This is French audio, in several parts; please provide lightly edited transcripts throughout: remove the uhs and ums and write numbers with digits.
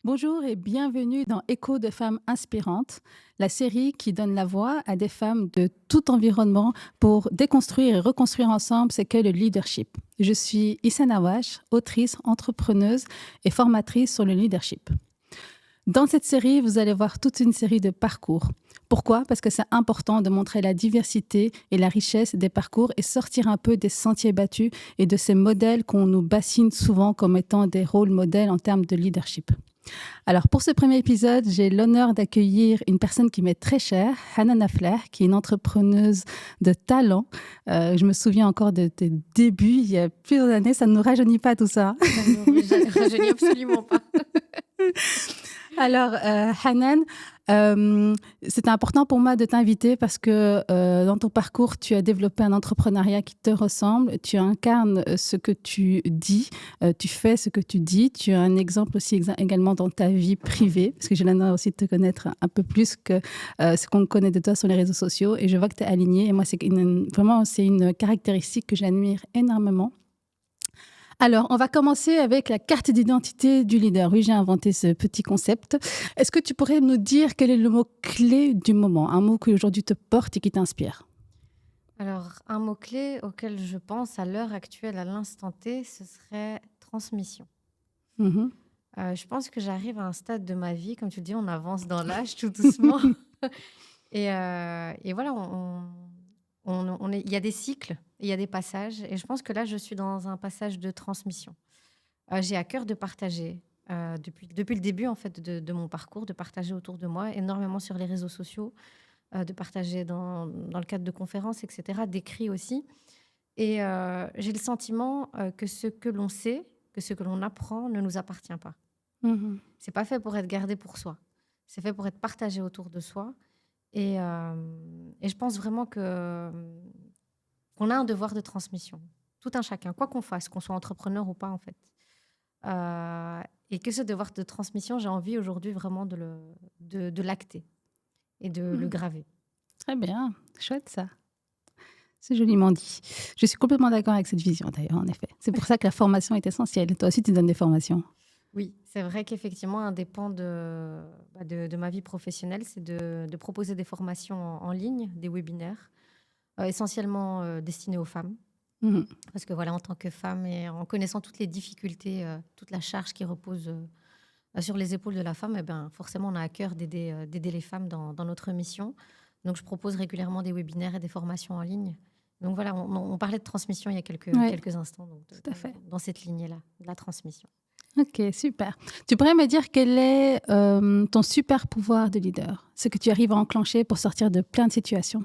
Bonjour et bienvenue dans Écho de femmes inspirantes, la série qui donne la voix à des femmes de tout environnement pour déconstruire et reconstruire ensemble ce qu'est le leadership. Je suis Issa Nawash, autrice, entrepreneuse et formatrice sur le leadership. Dans cette série, vous allez voir toute une série de parcours. Pourquoi? Parce que c'est important de montrer la diversité et la richesse des parcours et sortir un peu des sentiers battus et de ces modèles qu'on nous bassine souvent comme étant des rôles modèles en termes de leadership. Alors, pour ce premier épisode, j'ai l'honneur d'accueillir une personne qui m'est très chère, Hanan Affler, qui est une entrepreneuse de talent. Je me souviens encore de tes débuts il y a plusieurs années. Ça ne nous rajeunit pas tout ça. Ça ne nous rajeunit absolument pas. Alors, Hanan, c'était important pour moi de t'inviter parce que dans ton parcours, tu as développé un entrepreneuriat qui te ressemble. Tu incarnes ce que tu dis, tu fais ce que tu dis. Tu as un exemple aussi également dans ta vie privée, parce que j'ai l'honneur aussi de te connaître un peu plus que ce qu'on connaît de toi sur les réseaux sociaux. Et je vois que tu es alignée. Et moi, vraiment, c'est une caractéristique que j'admire énormément. Alors, on va commencer avec la carte d'identité du leader. Oui, j'ai inventé ce petit concept. Est-ce que tu pourrais nous dire quel est le mot-clé du moment, un mot qui aujourd'hui te porte et qui t'inspire? Alors, un mot-clé auquel je pense à l'heure actuelle, à l'instant T, ce serait transmission. Mhm. Je pense que j'arrive à un stade de ma vie, comme tu le dis, on avance dans l'âge tout doucement. Et voilà, il y a des cycles, il y a des passages. Et je pense que là, je suis dans un passage de transmission. J'ai à cœur de partager, depuis le début en fait, de mon parcours, de partager autour de moi, énormément sur les réseaux sociaux, de partager dans le cadre de conférences, etc., d'écrits aussi. Et j'ai le sentiment que ce que l'on sait, que ce que l'on apprend ne nous appartient pas. Mhm. C'est pas fait pour être gardé pour soi. C'est fait pour être partagé autour de soi. Et je pense vraiment qu'on a un devoir de transmission. Tout un chacun, quoi qu'on fasse, qu'on soit entrepreneur ou pas, en fait. Et que ce devoir de transmission, j'ai envie aujourd'hui vraiment de l'acter et de le Mhm. graver. Très bien, chouette ça. C'est joliment dit. Je suis complètement d'accord avec cette vision d'ailleurs, en effet. C'est pour ça que la formation est essentielle. Toi aussi, tu donnes des formations. Oui, c'est vrai qu'effectivement, un des pans de ma vie professionnelle, c'est de proposer des formations en ligne, des webinaires, essentiellement destinés aux femmes. Mhm. Parce que voilà, en tant que femme et en connaissant toutes les difficultés, toute la charge qui repose sur les épaules de la femme, eh ben, forcément, on a à cœur d'aider les femmes dans notre mission. Donc, je propose régulièrement des webinaires et des formations en ligne. Donc voilà, on parlait de transmission il y a Oui, quelques instants, donc tout à fait. dans cette lignée-là, de la transmission. Ok, super. Tu pourrais me dire quel est ton super pouvoir de leader, ce que tu arrives à enclencher pour sortir de plein de situations?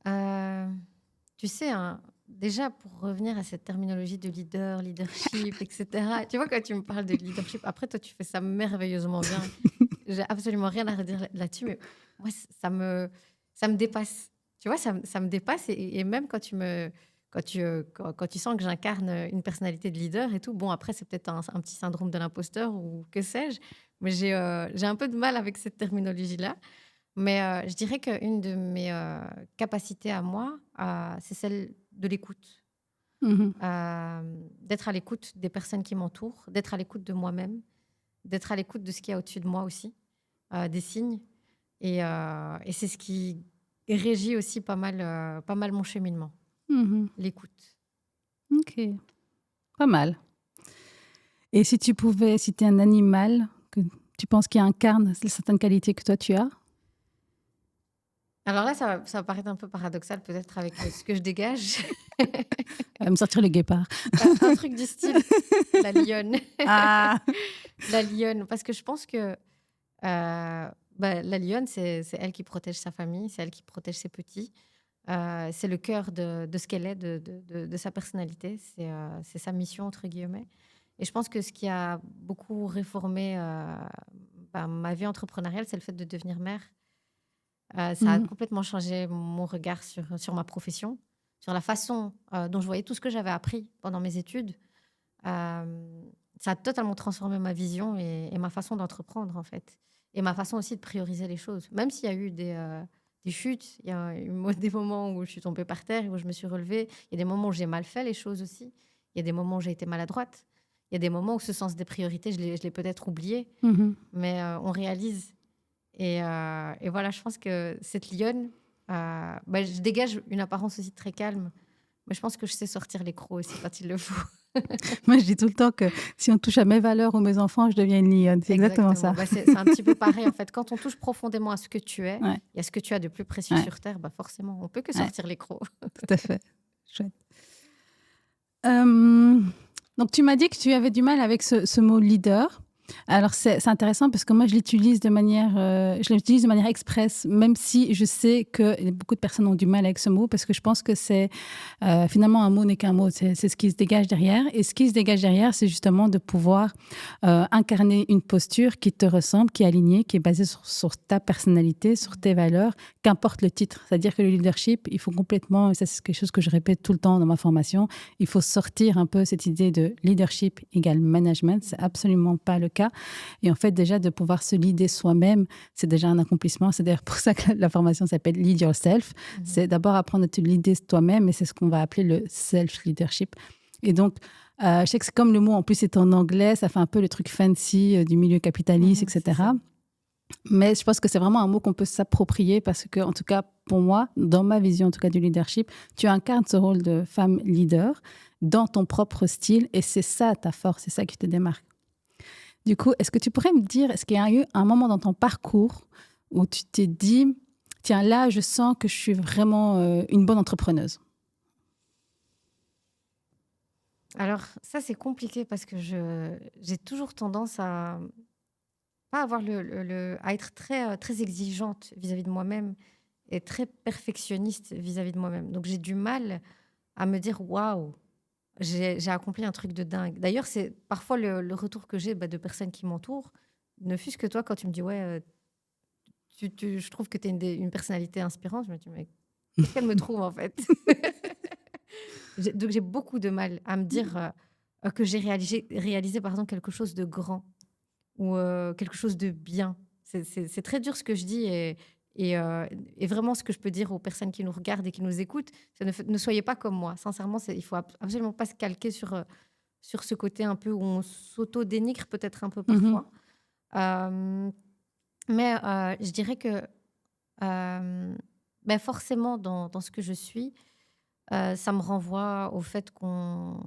Euh, Tu sais, hein, déjà pour revenir à cette terminologie de leader, leadership, etc. Tu vois, quand tu me parles de leadership, après toi, tu fais ça merveilleusement bien. J'ai absolument rien à redire là-dessus, mais moi, ça me dépasse. Tu vois, ça me dépasse. Et même quand tu sens que j'incarne une personnalité de leader et tout, bon, après, c'est peut-être un petit syndrome de l'imposteur ou que sais-je, mais j'ai un peu de mal avec cette terminologie-là. Mais je dirais qu'une de mes capacités à moi, c'est celle de l'écoute. Mhm. D'être à l'écoute des personnes qui m'entourent, d'être à l'écoute de moi-même, d'être à l'écoute de ce qu'il y a au-dessus de moi aussi, des signes. Et c'est ce qui régit aussi pas mal mon cheminement, Mhm. l'écoute. Ok, pas mal. Et si tu pouvais citer un animal que tu penses qui incarne certaines qualités que toi tu as? Alors là, ça va paraître un peu paradoxal peut-être avec ce que je dégage. Me sortir le guépard. Un truc du style, la lionne. Ah. La lionne, parce que je pense que la lionne, c'est elle qui protège sa famille, c'est elle qui protège ses petits. C'est le cœur de ce qu'elle est, de sa personnalité. C'est sa mission, entre guillemets. Et je pense que ce qui a beaucoup réformé ma vie entrepreneuriale, c'est le fait de devenir mère. Ça a Mhm. complètement changé mon regard sur ma profession, sur la façon dont je voyais tout ce que j'avais appris pendant mes études. Euh, Ça a totalement transformé ma vision et ma façon d'entreprendre, en fait. Et ma façon aussi de prioriser les choses. Même s'il y a eu des chutes, il y a eu des moments où je suis tombée par terre et où je me suis relevée. Il y a des moments où j'ai mal fait les choses aussi. Il y a des moments où j'ai été maladroite. Il y a des moments où ce sens des priorités, je l'ai peut-être oublié, mais on réalise. Et voilà, je pense que cette lionne, je dégage une apparence aussi très calme, mais je pense que je sais sortir les crocs aussi quand il le faut. Moi, je dis tout le temps que si on touche à mes valeurs ou mes enfants, je deviens une lionne. C'est exactement ça. C'est un petit peu pareil, en fait. Quand on touche profondément à ce que tu es, Ouais, et à ce que tu as de plus précieux ouais, sur Terre, forcément, on peut que ouais, sortir les crocs. tout à fait. Chouette. Euh, donc, tu m'as dit que tu avais du mal avec ce mot leader. Alors, c'est intéressant parce que moi, je l'utilise de manière express, même si je sais que beaucoup de personnes ont du mal avec ce mot parce que je pense que c'est finalement un mot n'est qu'un mot, c'est ce qui se dégage derrière. Et ce qui se dégage derrière, c'est justement de pouvoir incarner une posture qui te ressemble, qui est alignée, qui est basée sur ta personnalité, sur tes valeurs, qu'importe le titre. C'est-à-dire que le leadership, il faut complètement, et ça c'est quelque chose que je répète tout le temps dans ma formation, il faut sortir un peu cette idée de leadership égale management. C'est absolument pas le cas. Et en fait, déjà, de pouvoir se leader soi-même, c'est déjà un accomplissement. C'est d'ailleurs pour ça que la formation s'appelle Lead Yourself. C'est d'abord apprendre à te leader toi-même et c'est ce qu'on va appeler le self-leadership. Et donc, je sais que c'est comme le mot, en plus, c'est en anglais, ça fait un peu le truc fancy du milieu capitaliste, etc. Mais je pense que c'est vraiment un mot qu'on peut s'approprier parce que, en tout cas, pour moi, dans ma vision, en tout cas, du leadership, tu incarnes ce rôle de femme leader dans ton propre style et c'est ça ta force, c'est ça qui te démarque. Du coup, est-ce que tu pourrais me dire, est-ce qu'il y a eu un moment dans ton parcours où tu t'es dit, tiens, là, je sens que je suis vraiment une bonne entrepreneuse? Alors, ça, c'est compliqué parce que j'ai toujours tendance à pas avoir à être très exigeante vis-à-vis de moi-même et très perfectionniste vis-à-vis de moi-même. Donc, j'ai du mal à me dire, waouh, j'ai accompli un truc de dingue. D'ailleurs, c'est parfois le retour que j'ai de personnes qui m'entourent. Ne fût-ce que toi, quand tu me dis, ouais, je trouve que tu es une personnalité inspirante, je me dis, mais qu'est-ce qu'elle me trouve en fait? Donc, j'ai beaucoup de mal à me dire que j'ai réalisé, par exemple, quelque chose de grand ou quelque chose de bien. C'est très dur ce que je dis et vraiment ce que je peux dire aux personnes qui nous regardent et qui nous écoutent, c'est ne soyez pas comme moi. Sincèrement, il faut absolument pas se calquer sur ce côté un peu où on s'auto-dénigre peut-être un peu parfois. Euh, mais je dirais que forcément, dans ce que je suis, ça me renvoie au fait qu'on...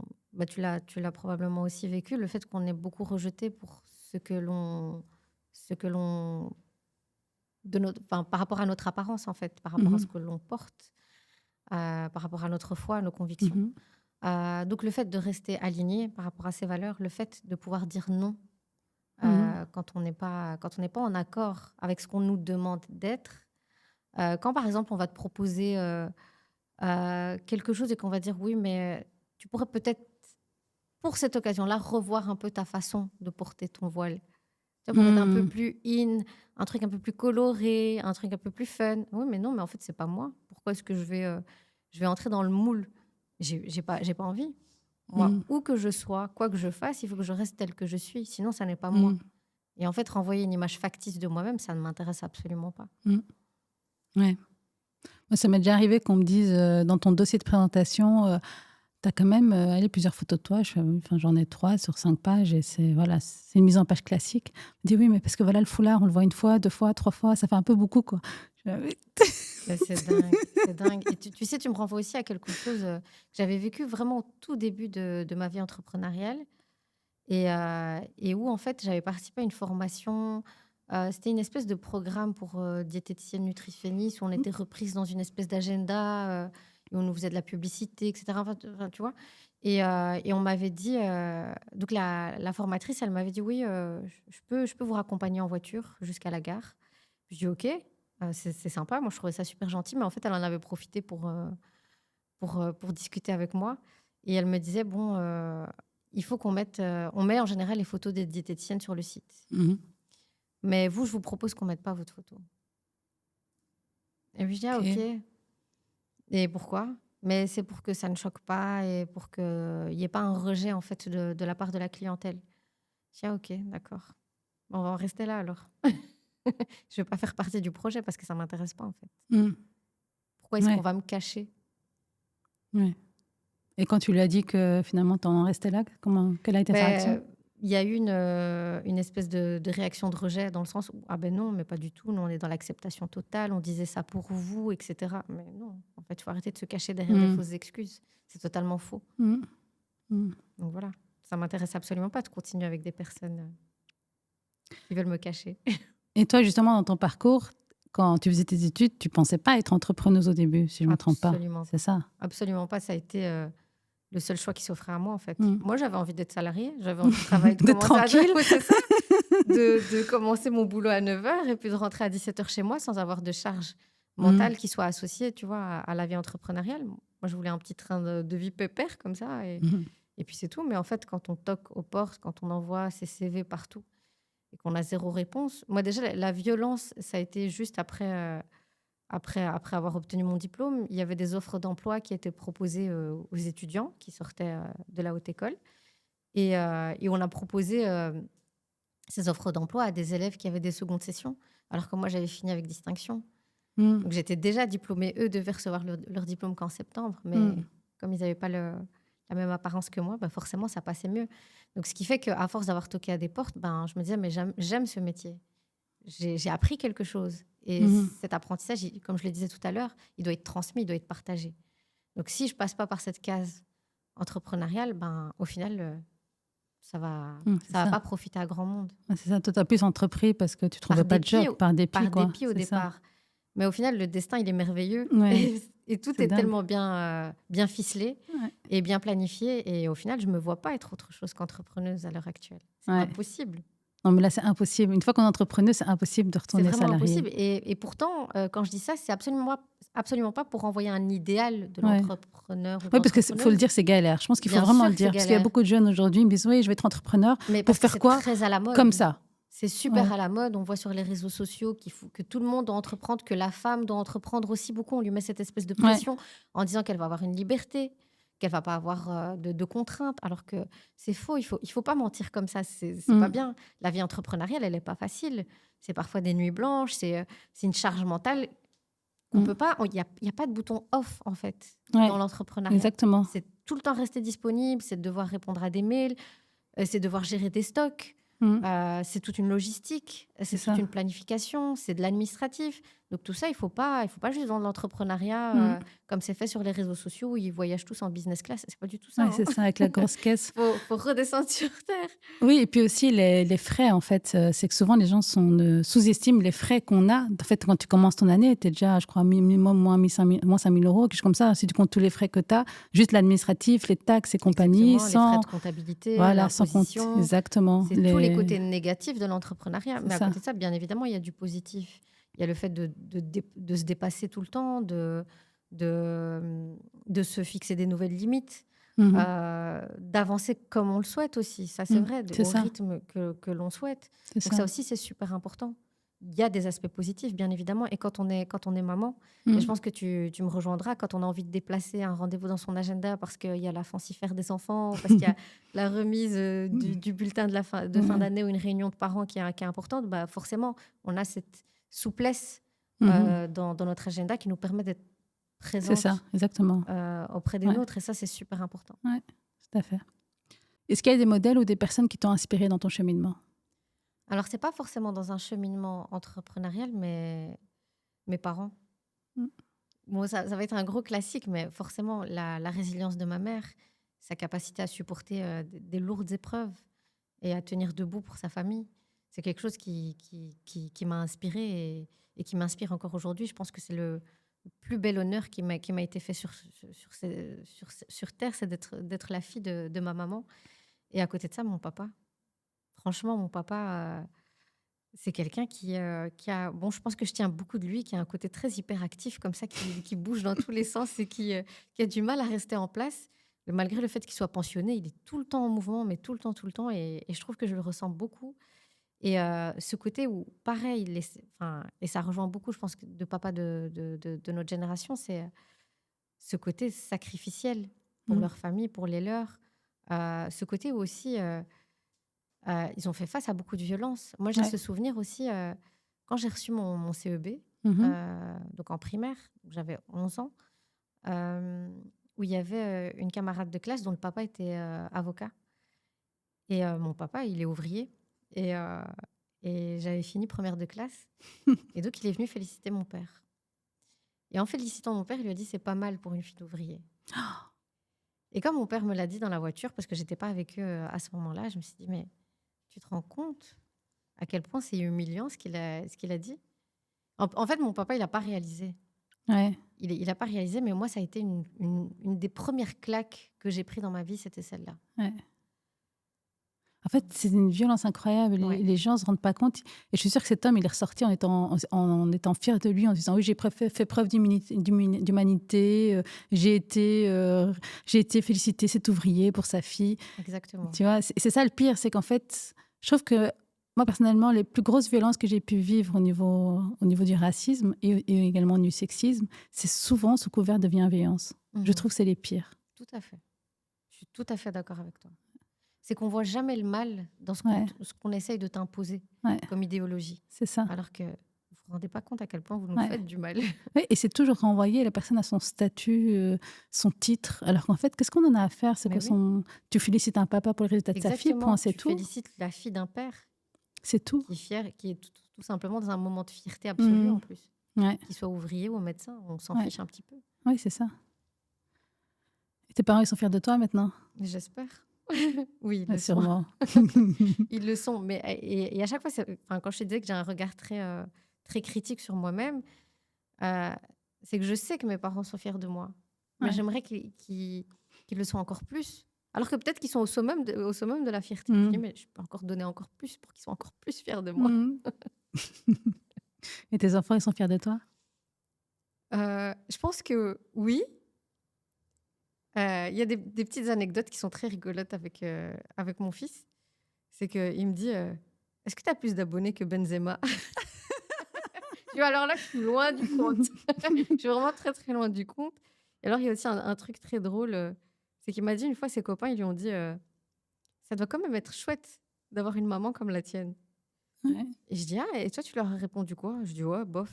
tu l'as probablement aussi vécu, le fait qu'on est beaucoup rejeté pour ce que l'on par rapport à notre apparence, en fait, par rapport à ce que l'on porte, par rapport à notre foi, à nos convictions. Donc, le fait de rester aligné par rapport à ces valeurs, le fait de pouvoir dire non quand on n'est pas en accord avec ce qu'on nous demande d'être. Quand, par exemple, on va te proposer quelque chose et qu'on va dire oui, mais tu pourrais peut-être, pour cette occasion-là, revoir un peu ta façon de porter ton voile. Ça pourrait être un peu plus un truc un peu plus coloré, un truc un peu plus fun. Oui, mais non, mais en fait, c'est pas moi. Pourquoi est-ce que je vais entrer dans le moule? J'ai pas envie. Moi, où que je sois, quoi que je fasse, il faut que je reste telle que je suis. Sinon, ça n'est pas moi. Et en fait, renvoyer une image factice de moi-même, ça ne m'intéresse absolument pas. Ouais. Moi, ça m'est déjà arrivé qu'on me dise dans ton dossier de présentation, tu as quand même plusieurs photos de toi. J'en ai 3 sur 5 pages et c'est une mise en page classique. On me dit oui, mais parce que voilà, le foulard, on le voit 1 fois, 2 fois, 3 fois, ça fait un peu beaucoup, quoi. C'est dingue, c'est dingue. Et tu sais, tu me renvoies aussi à quelque chose que j'avais vécu vraiment au tout début de ma vie entrepreneuriale et où, en fait, j'avais participé à une formation. C'était une espèce de programme pour diététicienne nutritionniste où on était reprise dans une espèce d'agenda et on nous faisait de la publicité, etc. Enfin, tu vois. Et on m'avait dit, donc la formatrice, elle m'avait dit oui, je peux vous raccompagner en voiture jusqu'à la gare. Je dis ok. C'est sympa, moi je trouvais ça super gentil, mais en fait elle en avait profité pour discuter avec moi. Et elle me disait, bon, il faut qu'on mette... on met en général les photos des diététiciennes sur le site. Mais vous, je vous propose qu'on ne mette pas votre photo. Et puis je dis, ah ok. Et pourquoi? Mais c'est pour que ça ne choque pas et pour qu'il n'y ait pas un rejet en fait de la part de la clientèle. Je dis, ah ok, d'accord. Bon, on va en rester là alors. Je ne vais pas faire partie du projet parce que ça ne m'intéresse pas en fait. Pourquoi est-ce qu'on va me cacher? Ouais. Et quand tu lui as dit que finalement, tu en restais là, quelle a été sa réaction? Il y a eu une espèce de réaction de rejet dans le sens où: «Ah ben non, mais pas du tout, nous on est dans l'acceptation totale, on disait ça pour vous» et cetera. Mais non, en fait, il faut arrêter de se cacher derrière des Mmh. fausses excuses. C'est totalement faux. Mmh. Mmh. Donc voilà, ça m'intéresse absolument pas de continuer avec des personnes, qui veulent me cacher. Et toi, justement, dans ton parcours, quand tu faisais tes études, tu pensais pas être entrepreneuse au début, si je me trompe pas? Absolument C'est pas. ça? Absolument pas, ça a été, le seul choix qui s'offrait à moi, en fait. Mmh. Moi, j'avais envie d'être salariée, j'avais envie de travailler, de D'être commencer à tranquille? ouais, c'est ça, de commencer mon boulot à 9 heures et puis de rentrer à 17 heures chez moi sans avoir de charge Mmh. mentale qui soit associée, tu vois, à la vie entrepreneuriale. Moi, je voulais un petit train de vie pépère comme ça Mmh. et puis c'est tout. Mais en fait, quand on toque aux portes, quand on envoie ses CV partout et qu'on a 0 réponse, moi déjà la violence, ça a été juste après avoir obtenu mon diplôme. Il y avait des offres d'emploi qui étaient proposées, aux étudiants qui sortaient, de la haute école et on a proposé, ces offres d'emploi à des élèves qui avaient des secondes sessions, alors que moi j'avais fini avec distinction. Mmh. Donc j'étais déjà diplômée. Eux devaient recevoir leur diplôme qu'en septembre, mais Mmh. comme ils n'avaient pas la même apparence que moi, bah forcément ça passait mieux. Donc ce qui fait qu'à force d'avoir toqué à des portes, ben, je me disais: «Mais j'aime ce métier. J'ai appris quelque chose» et Mmh. cet apprentissage, comme je le disais tout à l'heure, il doit être transmis, il doit être partagé. Donc si je passe pas par cette case entrepreneuriale, ben, au final, Mmh, c'est ça va ça. pas profiter à grand monde. Ouais, c'est ça. Toi, tu as plus entrepris parce que tu trouvais Par pas de dépit job, au par dépit, par quoi. dépit au C'est ça. départ. Mais au final, le destin, il est merveilleux Ouais, et tout c'est est dingue. tellement bien ficelé Ouais. et bien planifié et au final, je me vois pas être autre chose qu'entrepreneuse à l'heure actuelle. C'est Ouais. impossible. Non, mais là, c'est impossible. Une fois qu'on est entrepreneur, c'est impossible de C'est retourner vraiment salarié. impossible et pourtant, quand je dis ça, c'est absolument pas pour renvoyer un idéal de Ouais. l'entrepreneur ou de Oui, parce qu'il faut le l'entrepreneuse. dire, c'est galère. Je pense qu'il faut Bien vraiment sûr le que c'est dire. Parce qu'il y a galère, beaucoup de jeunes aujourd'hui qui me disent: «Oui, je vais être entrepreneur». mais Pour parce que faire c'est quoi? très à la Comme mode. ça. C'est super Ouais. à la mode. On voit sur les réseaux sociaux que tout le monde doit entreprendre, que la femme doit entreprendre aussi beaucoup. On lui met cette espèce de Ouais. pression en disant qu'elle va avoir une liberté, qu'elle va pas avoir de contraintes, alors que c'est faux. Il faut pas mentir comme ça. C'est pas Mmh. bien. La vie entrepreneuriale, elle est pas facile. C'est parfois des nuits blanches. C'est une charge mentale qu'on Mmh. peut pas. Il y a pas de bouton off en fait Ouais, dans l'entrepreneuriat. exactement. C'est tout le temps rester disponible. C'est de devoir répondre à des mails. C'est devoir gérer des stocks, Mmh. c'est toute une logistique, C'est c'est toute ça. une planification, c'est de l'administratif. Donc tout ça, il faut pas juste vendre Mmh. l'entrepreneuriat, comme c'est fait sur les réseaux sociaux où ils voyagent tous en business class. C'est pas du tout ça, Ouais, hein. c'est ça, avec la grosse caisse. Faut redescendre sur terre. Oui, et puis aussi les frais, en fait. C'est que souvent, les gens sous-estiment les frais qu'on a. En fait, quand tu commences ton année, tu es déjà, je crois, minimum moins 5 000 euros, quelque chose comme ça. Si tu comptes tous les frais que tu as, juste l'administratif, les taxes et compagnie, Exactement, les frais sans, de comptabilité, voilà, sans compte, l'imposition, exactement. c'est tous les côtés négatifs de l'entrepreneuriat. C'est Mais à ça. côté de ça, bien évidemment, il y a du positif. Il y a le fait de se dépasser tout le temps, de, de se fixer des nouvelles limites, Mhm. d'avancer comme on le souhaite aussi. Ça, c'est Mm. vrai, C'est au ça, rythme que l'on souhaite. c'est Donc ça. ça aussi, c'est super important. Il y a des aspects positifs, bien évidemment. Et quand on est maman, et je Mm. pense que tu me rejoindras, quand on a envie de déplacer un rendez-vous dans son agenda parce qu'il y a la fancifère des enfants, parce qu'il y a la remise du bulletin de fin Ouais. d'année ou une réunion de parents qui est importante, bah forcément, on a cette souplesse Mhm. dans notre agenda qui nous permet d'être C'est ça, présente exactement. auprès des Ouais, nôtres. Et ça, c'est super important. ouais, tout à fait. Est-ce qu'il y a des modèles ou des personnes qui t'ont inspiré dans ton cheminement? Alors, c'est pas forcément dans un cheminement entrepreneurial, mais mes parents. Mm. Bon, ça va être un gros classique, mais forcément, la résilience de ma mère, sa capacité à supporter des lourdes épreuves et à tenir debout pour sa famille, c'est quelque chose qui m'a inspirée et qui m'inspire encore aujourd'hui. Je pense que c'est le plus bel honneur qui m'a été fait sur Terre, c'est d'être la fille de ma maman. Et à côté de ça, mon papa. Franchement, mon papa, c'est quelqu'un qui a... Bon, je pense que je tiens beaucoup de lui, qui a un côté très hyperactif, comme ça, qui bouge dans tous les sens et qui a du mal à rester en place. Malgré le fait qu'il soit pensionné, il est tout le temps en mouvement, mais tout le temps, tout le temps. Et je trouve que je le ressens beaucoup. Et ce côté où, pareil, enfin, et ça rejoint beaucoup, je pense, de papa de notre génération, c'est ce côté sacrificiel pour Mm. leur famille, pour les leurs. Ce côté où aussi... ils ont fait face à beaucoup de violence. Moi, j'ai Ouais. ce souvenir aussi, quand j'ai reçu mon CEB, Mhm. donc en primaire, j'avais 11 ans, euh, où où il y avait une camarade de classe dont le papa était avocat. Et mon papa, il est ouvrier. Et, euh, et j'avais fini première de classe. Et donc, il est venu féliciter mon père. Et en félicitant mon père, il lui a dit, c'est pas mal pour une fille d'ouvrier. Et quand mon père me l'a dit dans la voiture, parce que j'étais pas avec eux à ce moment-là, je me suis dit, mais tu te rends compte à quel point c'est humiliant ce qu'il a dit. En fait, mon papa, il n'a pas réalisé. Ouais. Il n'a pas réalisé, mais moi, ça a été une des premières claques que j'ai prises dans ma vie, c'était celle-là. Ouais. En fait, c'est une violence incroyable. Ouais. Les gens ne se rendent pas compte. Et je suis sûre que cet homme, il est ressorti en étant fier de lui, en disant oui, j'ai fait preuve d'humanité, j'ai été félicité cet ouvrier pour sa fille. Exactement. Tu vois, c'est ça le pire, c'est qu'en fait, je trouve que moi, personnellement, les plus grosses violences que j'ai pu vivre au niveau du racisme et également du sexisme, c'est souvent sous couvert de bienveillance. Je trouve que c'est les pires. Tout à fait. Je suis tout à fait d'accord avec toi. C'est qu'on voit jamais le mal dans ce qu'on essaye de t'imposer comme idéologie. C'est ça. Alors que vous vous rendez pas compte à quel point vous nous faites du mal. Oui, et c'est toujours renvoyer la personne à son statut, son titre. Alors qu'en fait, qu'est-ce qu'on en a à faire? C'est quoi tu félicites un papa pour le résultat de sa fille, point, c'est tout. Tu félicites la fille d'un père. C'est tout. Qui est fier, qui est tout simplement dans un moment de fierté absolue en plus. Qu'il soit ouvrier ou médecin, on s'en fiche un petit peu. Oui, c'est ça. Et tes parents, ils sont fiers de toi maintenant? J'espère. Oui, ils le sûrement. Ils le sont. Mais, et à chaque fois, quand je te disais que j'ai un regard très, très critique sur moi-même, c'est que je sais que mes parents sont fiers de moi. Mais j'aimerais qu'ils le soient encore plus. Alors que peut-être qu'ils sont au summum de la fierté. Je dis, mais je peux encore donner encore plus pour qu'ils soient encore plus fiers de moi. Et tes enfants, ils sont fiers de toi? Je pense que oui. Il y a des petites anecdotes qui sont très rigolotes avec mon fils. C'est qu'il me dit, est-ce que tu as plus d'abonnés que Benzema? Tu vois, alors là, je suis loin du compte. Je suis vraiment très, très loin du compte. Et alors, il y a aussi un truc très drôle. C'est qu'il m'a dit une fois, ses copains, ils lui ont dit, ça doit quand même être chouette d'avoir une maman comme la tienne. Ouais. Et je dis, ah, et toi, tu leur as répondu quoi? Je dis, ouais, bof.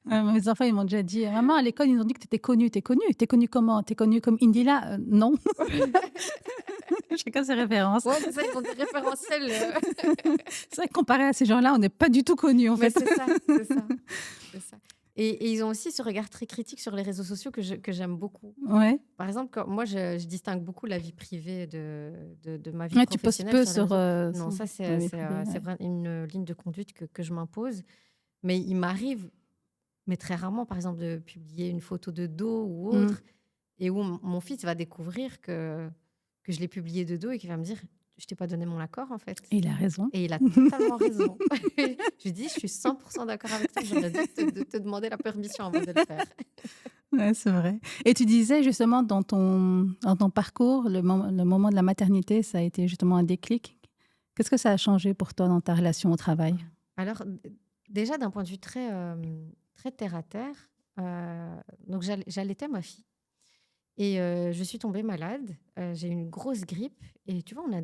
Mes enfants, ils m'ont déjà dit, maman, à l'école, ils nous ont dit que tu étais connue. T'es connue comment? T'es connue comme Indila? Non. Chacun ses références. Ouais, c'est ça, ils ont des référentiels. C'est vrai que comparé à ces gens-là, on n'est pas du tout connus, en fait. C'est ça. Et ils ont aussi ce regard très critique sur les réseaux sociaux que j'aime beaucoup. Ouais. Par exemple, moi, je distingue beaucoup la vie privée de ma vie Ouais, professionnelle. tu postes peu sur... Non, ça, c'est vraiment une ligne de conduite que je m'impose. Mais il m'arrive, mais très rarement, par exemple, de publier une photo de dos ou autre, et où mon fils va découvrir que je l'ai publié de dos et qu'il va me dire, je t'ai pas donné mon accord, en fait. Et il a raison. Et il a totalement raison. Je lui dis, je suis 100% d'accord avec toi. J'aurais dû te demander la permission avant de le faire. Ouais, c'est vrai. Et tu disais justement dans ton parcours, le moment de la maternité, ça a été justement un déclic. Qu'est-ce que ça a changé pour toi dans ta relation au travail? Alors, déjà, d'un point de vue très, très terre à terre, donc j'allaitais ma fille. Et je suis tombée malade. J'ai eu une grosse grippe. Et tu vois, on a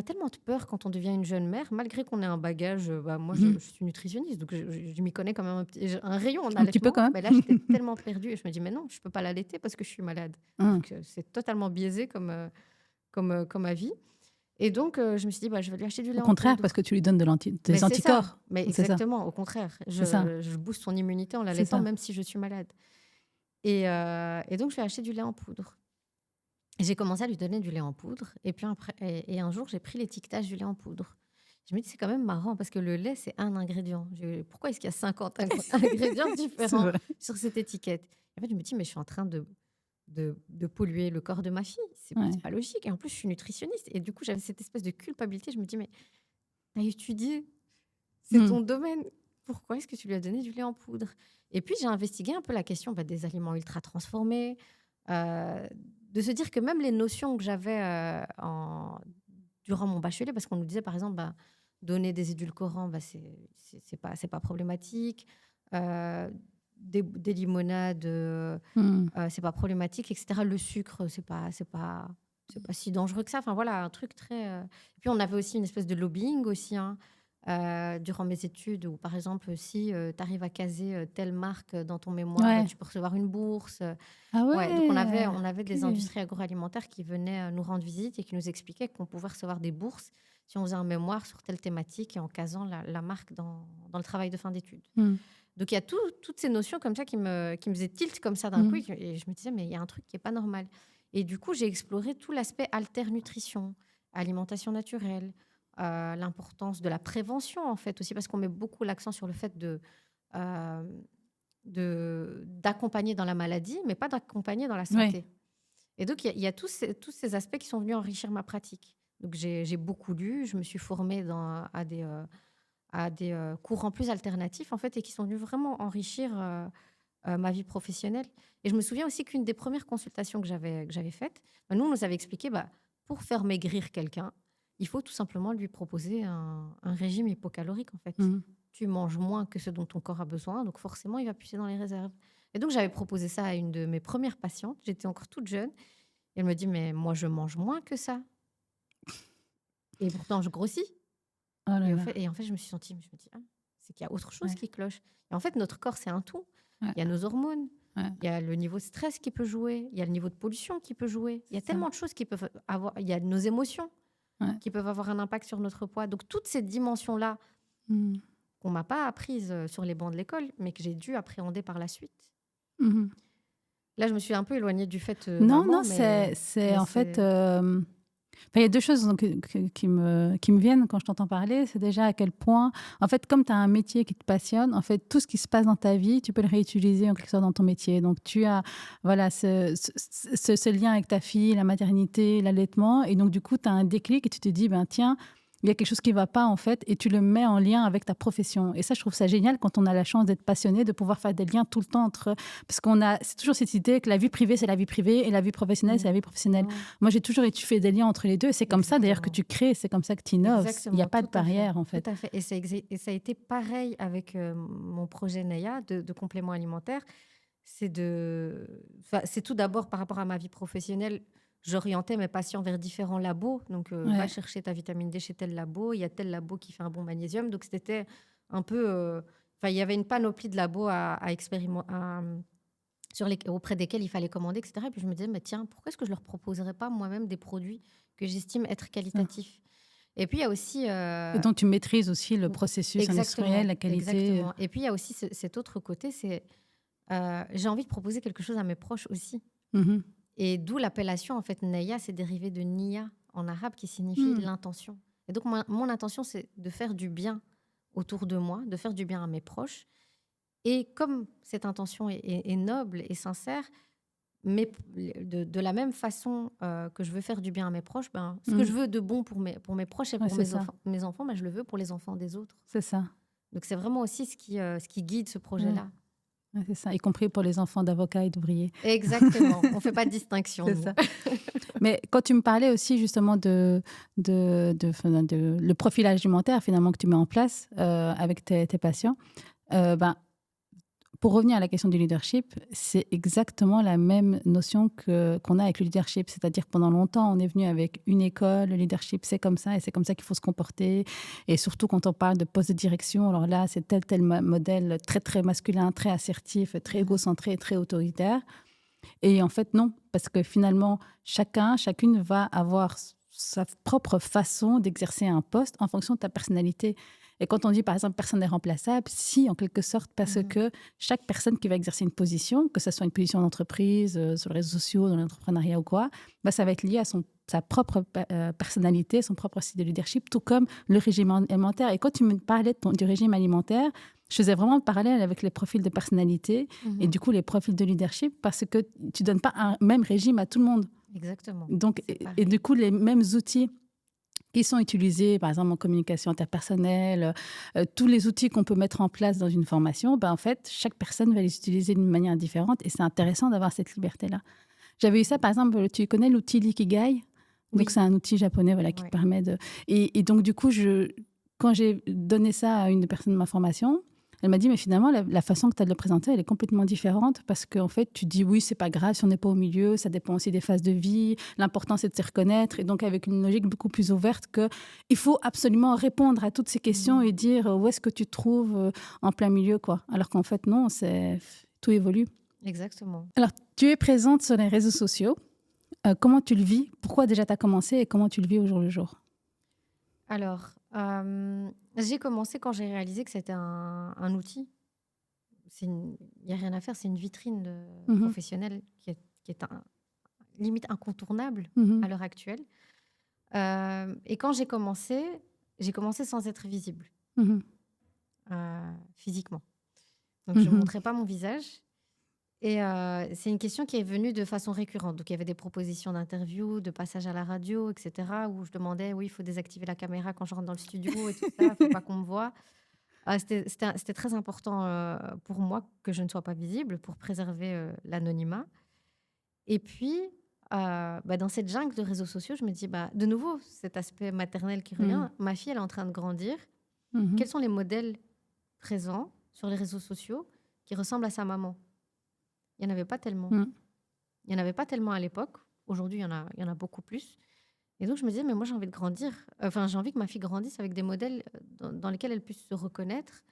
tellement de peur quand on devient une jeune mère, malgré qu'on ait un bagage. Moi, je suis nutritionniste, donc je m'y connais quand même un rayon en allaitement. Un petit peu quand même. Mais là, j'étais tellement perdue. Et je me dis, mais non, je ne peux pas l'allaiter parce que je suis malade. Donc, c'est totalement biaisé comme avis. Et donc, je me suis dit, je vais lui acheter du lait en poudre. Au contraire, parce que tu lui donnes des anticorps. Mais exactement, au contraire. Je booste son immunité en l'allaitant, même si je suis malade. Et donc, je lui ai acheté du lait en poudre. J'ai commencé à lui donner du lait en poudre. Et puis après, et un jour, j'ai pris l'étiquetage du lait en poudre. Je me dis, c'est quand même marrant parce que le lait, c'est un ingrédient. Pourquoi est-ce qu'il y a 50 ingrédients différents sur cette étiquette? En fait, je me dis, mais je suis en train de polluer le corps de ma fille. C'est pas logique. Et en plus, je suis nutritionniste. Et du coup, j'avais cette espèce de culpabilité. Je me dis, mais t'as étudié, c'est ton domaine. Pourquoi est-ce que tu lui as donné du lait en poudre? Et puis, j'ai investigué un peu la question des aliments ultra transformés, de se dire que même les notions que j'avais durant mon bachelier, parce qu'on nous disait, par exemple, donner des édulcorants, c'est pas problématique. Des limonades, c'est pas problématique, etc. Le sucre, c'est pas si dangereux que ça. Enfin, voilà, un truc très... Et puis, on avait aussi une espèce de lobbying aussi, durant mes études, ou par exemple, si tu arrives à caser telle marque dans ton mémoire, tu peux recevoir une bourse. Ah Ouais, donc ouais, on avait des ok. industries agroalimentaires qui venaient nous rendre visite et qui nous expliquaient qu'on pouvait recevoir des bourses si on faisait un mémoire sur telle thématique et en casant la marque dans le travail de fin d'études. Mm. Donc il y a toutes ces notions comme ça qui me faisaient tilt comme ça d'un coup, et je me disais, mais il y a un truc qui n'est pas normal. Et du coup, j'ai exploré tout l'aspect alter-nutrition, alimentation naturelle, l'importance de la prévention, en fait, aussi, parce qu'on met beaucoup l'accent sur le fait euh, d'accompagner dans la maladie, mais pas d'accompagner dans la Ouais. santé. Et donc, il y a tous ces aspects qui sont venus enrichir ma pratique. Donc, j'ai beaucoup lu, je me suis formée à des courants plus alternatifs, en fait, et qui sont venus vraiment enrichir ma vie professionnelle. Et je me souviens aussi qu'une des premières consultations que j'avais faites, nous, on nous avait expliqué, pour faire maigrir quelqu'un, il faut tout simplement lui proposer un régime hypocalorique, en fait. Mm. Tu manges moins que ce dont ton corps a besoin, donc forcément, il va puiser dans les réserves. Et donc, j'avais proposé ça à une de mes premières patientes. J'étais encore toute jeune. Et elle me dit, mais moi, je mange moins que ça. Et pourtant, je grossis. Oh là là. Et en fait, je me suis sentie, je me dis, c'est qu'il y a autre chose Ouais. qui cloche. Et en fait, notre corps, c'est un tout. Ouais. Il y a nos hormones, Ouais. il y a le niveau de stress qui peut jouer, il y a le niveau de pollution qui peut jouer. Il y a tellement de choses qui peuvent avoir. Il y a nos émotions qui peuvent avoir un impact sur notre poids. Donc, toutes ces dimensions-là qu'on m'a pas apprises sur les bancs de l'école, mais que j'ai dû appréhender par la suite. Là, je me suis un peu éloignée du fait. Non, c'est en fait. Il y a deux choses qui me viennent quand je t'entends parler. C'est déjà à quel point, en fait, comme tu as un métier qui te passionne, en fait, tout ce qui se passe dans ta vie, tu peux le réutiliser en quelque sorte dans ton métier. Donc, tu as voilà, ce lien avec ta fille, la maternité, l'allaitement. Et donc, du coup, tu as un déclic et tu te dis, ben tiens, il y a quelque chose qui ne va pas, en fait, et tu le mets en lien avec ta profession. Et ça, je trouve ça génial quand on a la chance d'être passionné, de pouvoir faire des liens tout le temps entre... Parce c'est toujours cette idée que la vie privée, c'est la vie privée, et la vie professionnelle, c'est la vie professionnelle. Moi, j'ai toujours fait des liens entre les deux, et c'est comme ça, d'ailleurs, que tu crées, c'est comme ça que tu innoves. Il n'y a pas de barrière, en fait. Tout à fait. Et ça a été pareil avec mon projet Neia de complément alimentaire. C'est tout d'abord par rapport à ma vie professionnelle. J'orientais mes patients vers différents labos. Donc, va chercher ta vitamine D chez tel labo. Il y a tel labo qui fait un bon magnésium. Donc, c'était un peu... il y avait une panoplie de labos à expérimenter, auprès desquels il fallait commander, etc. Et puis, je me disais, mais tiens, pourquoi est-ce que je ne leur proposerais pas moi-même des produits que j'estime être qualitatifs ? Et puis, il y a aussi... Et donc, tu maîtrises aussi le processus industriel, la qualité. Exactement. Et puis, il y a aussi cet autre côté, c'est... j'ai envie de proposer quelque chose à mes proches aussi. Et d'où l'appellation, en fait, Neia, c'est dérivé de Nia, en arabe, qui signifie l'intention. Et donc, mon intention, c'est de faire du bien autour de moi, de faire du bien à mes proches. Et comme cette intention est noble et sincère, mais de la même façon que je veux faire du bien à mes proches, ce que je veux de bon pour mes proches et pour mes enfants, je le veux pour les enfants des autres. C'est ça. Donc, c'est vraiment aussi ce qui guide ce projet-là. Ouais, c'est ça, y compris pour les enfants d'avocats et d'ouvriers. Exactement, on ne fait pas de distinction. C'est ça. Mais quand tu me parlais aussi justement de le profilage alimentaire finalement que tu mets en place avec tes patients, pour revenir à la question du leadership, c'est exactement la même notion qu'on a avec le leadership. C'est-à-dire que pendant longtemps, on est venu avec une école, le leadership, c'est comme ça, et c'est comme ça qu'il faut se comporter. Et surtout quand on parle de poste de direction, alors là, c'est tel modèle très, très masculin, très assertif, très égocentré, très autoritaire. Et en fait, non, parce que finalement, chacune va avoir sa propre façon d'exercer un poste en fonction de ta personnalité. Et quand on dit, par exemple, personne n'est remplaçable, si, en quelque sorte, parce que chaque personne qui va exercer une position, que ce soit une position d'entreprise, sur les réseaux sociaux, dans l'entrepreneuriat ou quoi, ça va être lié à sa propre personnalité, son propre style de leadership, tout comme le régime alimentaire. Et quand tu me parlais du régime alimentaire, je faisais vraiment le parallèle avec les profils de personnalité et du coup les profils de leadership, parce que tu ne donnes pas un même régime à tout le monde. Exactement. Donc, et du coup, les mêmes outils qui sont utilisés, par exemple en communication interpersonnelle, tous les outils qu'on peut mettre en place dans une formation, en fait, chaque personne va les utiliser d'une manière différente et c'est intéressant d'avoir cette liberté-là. J'avais eu ça, par exemple, tu connais l'outil l'Ikigai ? Donc, c'est un outil japonais qui permet de... Et donc, du coup, quand j'ai donné ça à une personne de ma formation, Elle m'a dit, mais finalement, la façon que tu as de le présenter, elle est complètement différente parce qu'en fait, tu dis, oui, c'est pas grave si on n'est pas au milieu, ça dépend aussi des phases de vie. L'important, c'est de se reconnaître. Et donc, avec une logique beaucoup plus ouverte que il faut absolument répondre à toutes ces questions et dire où est-ce que tu te trouves en plein milieu, quoi. Alors qu'en fait, non, tout évolue. Exactement. Alors, tu es présente sur les réseaux sociaux. Comment tu le vis? Pourquoi déjà tu as commencé et comment tu le vis au jour le jour? Alors, j'ai commencé quand j'ai réalisé que c'était un outil. Il n'y a rien à faire, c'est une vitrine Mhm, professionnelle qui est limite incontournable mhm, à l'heure actuelle. Et quand j'ai commencé sans être visible mhm, physiquement. Donc, je ne mhm, montrais pas mon visage. Et c'est une question qui est venue de façon récurrente. Donc, il y avait des propositions d'interview, de passage à la radio, etc., où je demandais, oui, il faut désactiver la caméra quand je rentre dans le studio et tout ça, il ne faut pas qu'on me voie. C'était très important pour moi que je ne sois pas visible pour préserver l'anonymat. Et puis, dans cette jungle de réseaux sociaux, je me dis, de nouveau, cet aspect maternel qui revient. Ma fille, elle est en train de grandir. mhm, Quels sont les modèles présents sur les réseaux sociaux qui ressemblent à sa maman? Il n'y en avait pas tellement. mhm, Il n'y en avait pas tellement à l'époque. Aujourd'hui, il y en a beaucoup plus. Et donc, je me disais, mais moi, j'ai envie de grandir. Enfin, j'ai envie que ma fille grandisse avec des modèles dans lesquels elle puisse se reconnaître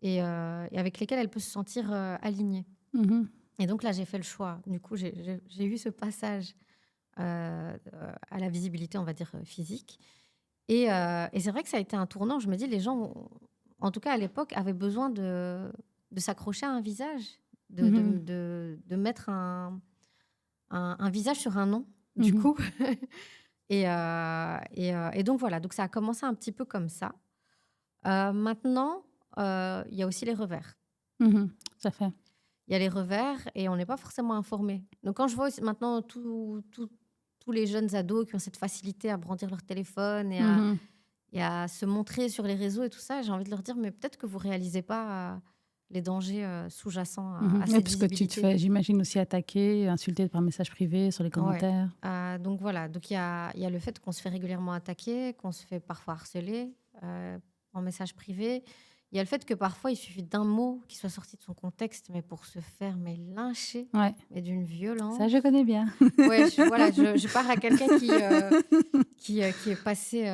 et avec lesquels elle peut se sentir alignée. mhm. Et donc là, j'ai fait le choix. Du coup, j'ai eu ce passage à la visibilité, on va dire, physique. Et c'est vrai que ça a été un tournant. Je me dis, les gens, en tout cas à l'époque, avaient besoin de s'accrocher à un visage, Mhm. de mettre un visage sur un nom, du Mhm. coup. Et donc voilà, donc ça a commencé un petit peu comme ça. Maintenant, il y a aussi les revers. Mhm. Ça fait. Il y a les revers et on n'est pas forcément informé. Donc quand je vois maintenant tous les jeunes ados qui ont cette facilité à brandir leur téléphone Mhm. et à se montrer sur les réseaux et tout ça, j'ai envie de leur dire, mais peut-être que vous réalisez pas les dangers sous-jacents Mhm. à Oui, cette parce que tu te visibilité. fais, j'imagine, aussi attaquer, insulter par message privé, sur les Ouais. commentaires. Donc voilà, donc il y a le fait qu'on se fait régulièrement attaquer, qu'on se fait parfois harceler en message privé. Il y a le fait que parfois il suffit d'un mot qui soit sorti de son contexte, mais pour se faire lyncher, Ouais, mais d'une ça, je violence. connais bien. Ouais, voilà, je parle à quelqu'un qui est passé,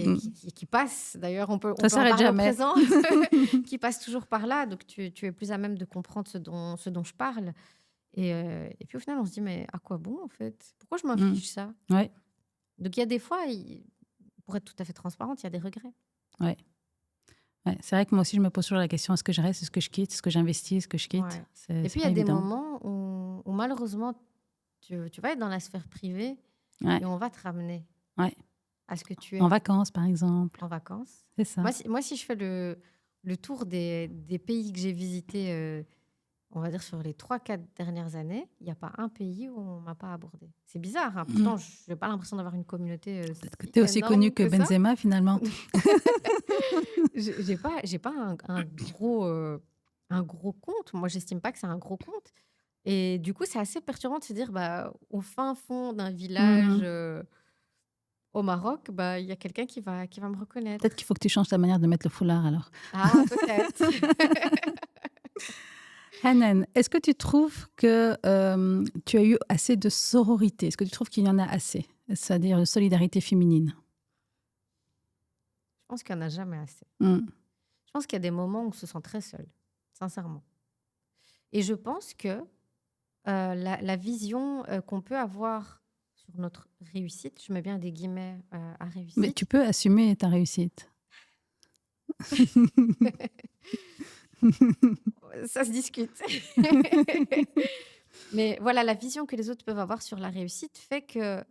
Mm. qui passe. D'ailleurs, on peut Ça en s'arrête parler au jamais. présent, qui passe toujours par là. Donc tu es plus à même de comprendre ce dont je parle. Et puis au final, on se dit, mais à quoi bon en fait? Pourquoi je Mm. m'inflige ça? Ouais, Donc il y a des fois, pour être tout à fait transparente, il y a des regrets. ouais. Ouais. C'est vrai que moi aussi, je me pose toujours la question, est-ce que je reste, est-ce que je quitte, est-ce que j'investis, est-ce que je quitte? Ouais. Et C'est puis il y pas a des évident. moments où malheureusement, tu vas être dans la sphère privée Ouais, et on va te ramener ouais. à ce que tu En es vacances, par exemple. en vacances. C'est ça. Moi, si je fais le tour des pays que j'ai visités, on va dire sur les 3-4 dernières années, il n'y a pas un pays où on ne m'a pas abordé. C'est bizarre, hein. Mm. Pourtant, je n'ai pas l'impression d'avoir une communauté Peut-être que si tu es aussi connu énorme que que ça. Benzema, finalement. J'ai pas un gros compte. Moi, j'estime pas que c'est un gros compte. Et du coup, c'est assez perturbant de se dire, au fin fond d'un village Mhm. au Maroc, il y a quelqu'un qui va me reconnaître. Peut-être qu'il faut que tu changes ta manière de mettre le foulard, alors. Ah, peut-être. Hanan, est-ce que tu trouves que tu as eu assez de sororité? Est-ce que tu trouves qu'il y en a assez? C'est-à-dire de solidarité féminine? Je pense qu'il n'y en a jamais assez. Mm. Je pense qu'il y a des moments où on se sent très seul, sincèrement. Et je pense que la vision qu'on peut avoir sur notre réussite, je mets bien des guillemets à Mais réussite, tu peux assumer ta réussite. ça se discute. Mais voilà, la vision que les autres peuvent avoir sur la réussite fait que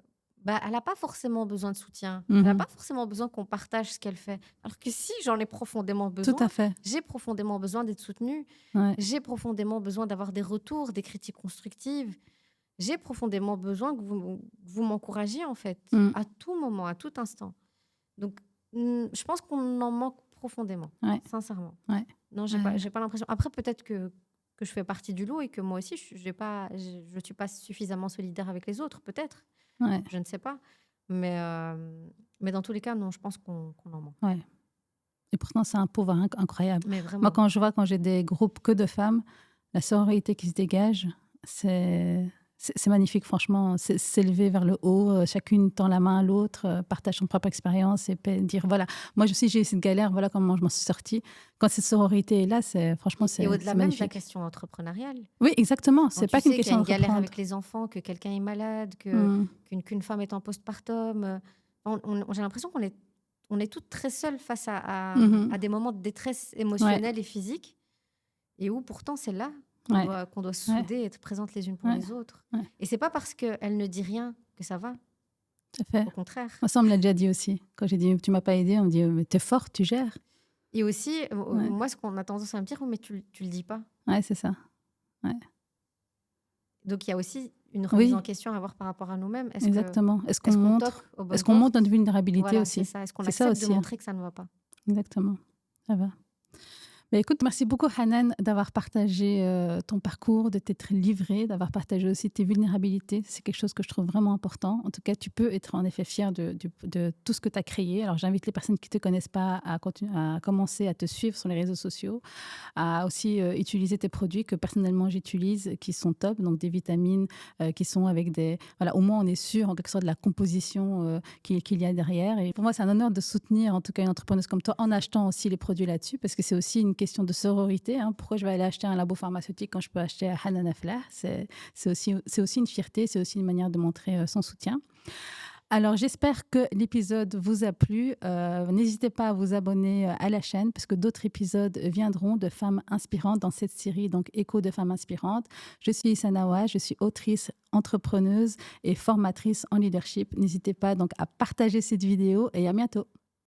elle n'a pas forcément besoin de soutien. Elle n'a Mhm. pas forcément besoin qu'on partage ce qu'elle fait. Alors que si j'en ai profondément Tout besoin, à fait. j'ai profondément besoin d'être soutenue. Ouais. J'ai profondément besoin d'avoir des retours, des critiques constructives. J'ai profondément besoin que vous m'encouragiez, en fait, Mm. à tout moment, à tout instant. Donc, je pense qu'on en manque profondément, Ouais. sincèrement. Ouais. Non, j'ai pas l'impression. Après, peut-être que je fais partie du lot et que moi aussi, je suis pas suffisamment solidaire avec les autres, peut-être. Ouais. Je ne sais pas. Mais dans tous les cas, non, je pense qu'on en manque. Ouais. Et pourtant, c'est un pouvoir incroyable. Mais Moi, vraiment. quand j'ai des groupes que de femmes, la sororité qui se dégage, c'est magnifique, franchement. C'est s'élever vers le haut, chacune tend la main à l'autre, partage son propre expérience et dire voilà, moi aussi j'ai eu cette galère, voilà comment je m'en suis sortie. Quand cette sororité est là, franchement, Et au-delà même de la magnifique. question entrepreneuriale. Oui, exactement. Quand C'est tu pas qu'une sais qu'il y a question une galère d'entreprendre. avec les enfants, que quelqu'un est malade, Mm. qu'une femme est en postpartum, j'ai l'impression on est toutes très seules face Mhm. à des moments de détresse Ouais, émotionnelle et physique, et où pourtant c'est là ouais, qu'on doit se ouais, souder et être présentes les unes pour ouais, les autres. ouais, Et c'est pas parce qu'elle ne dit rien que ça va, tout à fait. au contraire. Moi, ça, on me l'a déjà dit aussi. Quand j'ai dit tu m'as pas aidé, on me dit mais t'es forte, tu gères. Et aussi, Ouais, moi, ce qu'on a tendance à me dire, mais tu le dis pas. ouais, c'est ça. Ouais. Donc il y a aussi une remise en Oui, question à avoir par rapport à nous-mêmes. exactement. Est-ce qu'on Est-ce qu'on montre, toque aux est-ce bonnes qu'on montre portes? notre vulnérabilité Voilà, c'est aussi? ça. Est-ce qu'on C'est ça accepte de aussi, hein. montrer que ça ne va pas? Exactement. Ça va. Mais écoute, merci beaucoup Hanan d'avoir partagé ton parcours, de t'être livrée, d'avoir partagé aussi tes vulnérabilités. C'est quelque chose que je trouve vraiment important. En tout cas, tu peux être en effet fière de tout ce que tu as créé. Alors j'invite les personnes qui ne te connaissent pas à commencer à te suivre sur les réseaux sociaux, à aussi utiliser tes produits que personnellement j'utilise, qui sont top, donc des vitamines qui sont avec des... Voilà, au moins on est sûr en quelque sorte de la composition qu'il y a derrière. Et pour moi, c'est un honneur de soutenir en tout cas une entrepreneuse comme toi en achetant aussi les produits là-dessus, parce que c'est aussi une question de sororité. Hein. Pourquoi je vais aller acheter un labo pharmaceutique quand je peux acheter à Hanan Aflah? C'est aussi une fierté, c'est aussi une manière de montrer son soutien. Alors, j'espère que l'épisode vous a plu. N'hésitez pas à vous abonner à la chaîne parce que d'autres épisodes viendront de femmes inspirantes dans cette série, donc Écho de femmes inspirantes. Je suis Issa Nawa, je suis autrice, entrepreneuse et formatrice en leadership. N'hésitez pas donc à partager cette vidéo et à bientôt.